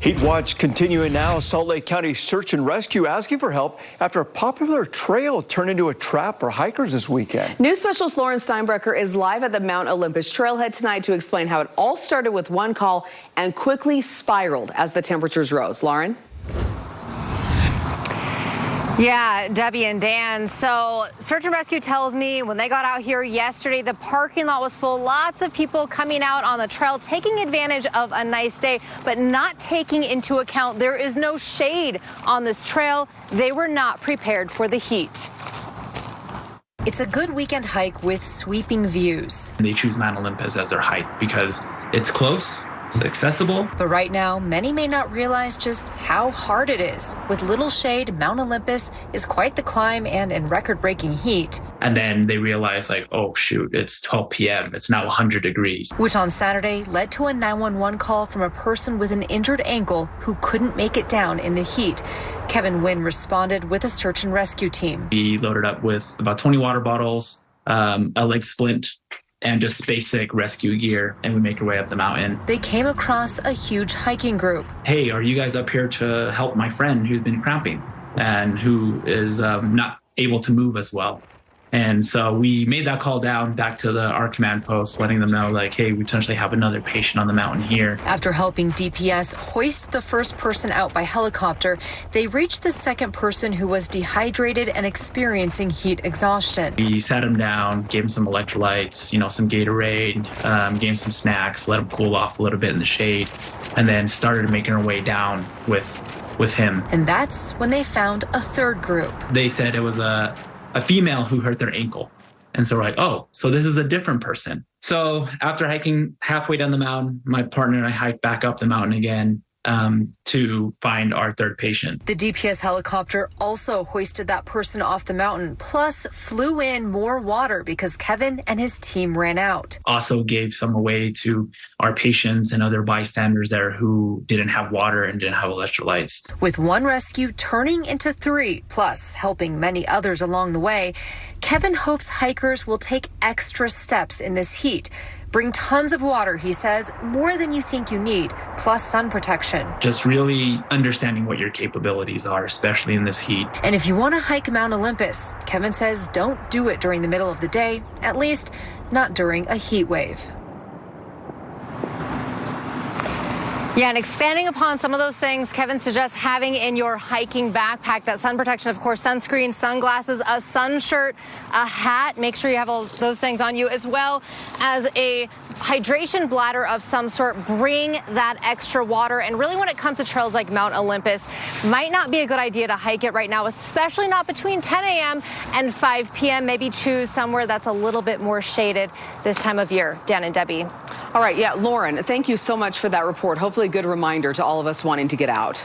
Heat watch continuing now. Salt Lake County Search and Rescue asking for help after a popular trail turned into a trap for hikers this weekend. News specialist Lauren Steinbrecher is live at the Mount Olympus trailhead tonight to explain how it all started with one call and quickly spiraled as the temperatures rose. Lauren? Yeah, Debbie and Dan. So Search and Rescue tells me when they got out here yesterday, the parking lot was full. Lots of people coming out on the trail, taking advantage of a nice day, but not taking into account there is no shade on this trail. They were not prepared for the heat. It's a good weekend hike with sweeping views. They choose Mount Olympus as their hike because it's close. It's accessible. But right now, many may not realize just how hard it is. With little shade, Mount Olympus is quite the climb and in record-breaking heat. And then they realize, like, oh, shoot, it's 12 p.m. It's now 100 degrees. Which on Saturday led to a 911 call from a person with an injured ankle who couldn't make it down in the heat. Kevin Wynn responded with a search and rescue team. We loaded up with about 20 water bottles, a leg splint, and just basic rescue gear, and we make our way up the mountain. They came across a huge hiking group. Hey, are you guys up here to help my friend who's been cramping and who is not able to move as well? And so we made that call down back to our command post, letting them know, like, hey, we potentially have another patient on the mountain here. After helping DPS hoist the first person out by helicopter, they reached the second person who was dehydrated and experiencing heat exhaustion. We sat him down, gave him some electrolytes, some Gatorade, gave him some snacks, let him cool off a little bit in the shade, and then started making our way down with him. And that's when they found a third group. They said it was a female who hurt their ankle. And so we're like, oh, so this is a different person. So after hiking halfway down the mountain, my partner and I hiked back up the mountain again to find our third patient. The DPS helicopter also hoisted that person off the mountain, plus flew in more water because Kevin and his team ran out. Also gave some away to our patients and other bystanders there who didn't have water and didn't have electrolytes. With one rescue turning into 3, plus helping many others along the way, Kevin hopes hikers will take extra steps in this heat. Bring tons of water, he says, more than you think you need, plus sun protection. Just really understanding what your capabilities are, especially in this heat. And if you want to hike Mount Olympus, Kevin says don't do it during the middle of the day, at least not during a heat wave. Yeah, and expanding upon some of those things, Kevin suggests having in your hiking backpack that sun protection, of course, sunscreen, sunglasses, a sun shirt, a hat. Make sure you have all those things on you, as well as a hydration bladder of some sort. Bring that extra water. And really, when it comes to trails like Mount Olympus, might not be a good idea to hike it right now, especially not between 10 a.m. and 5 p.m. Maybe choose somewhere that's a little bit more shaded this time of year. Dan and Debbie. All right. Yeah, Lauren, thank you so much for that report. Hopefully a good reminder to all of us wanting to get out.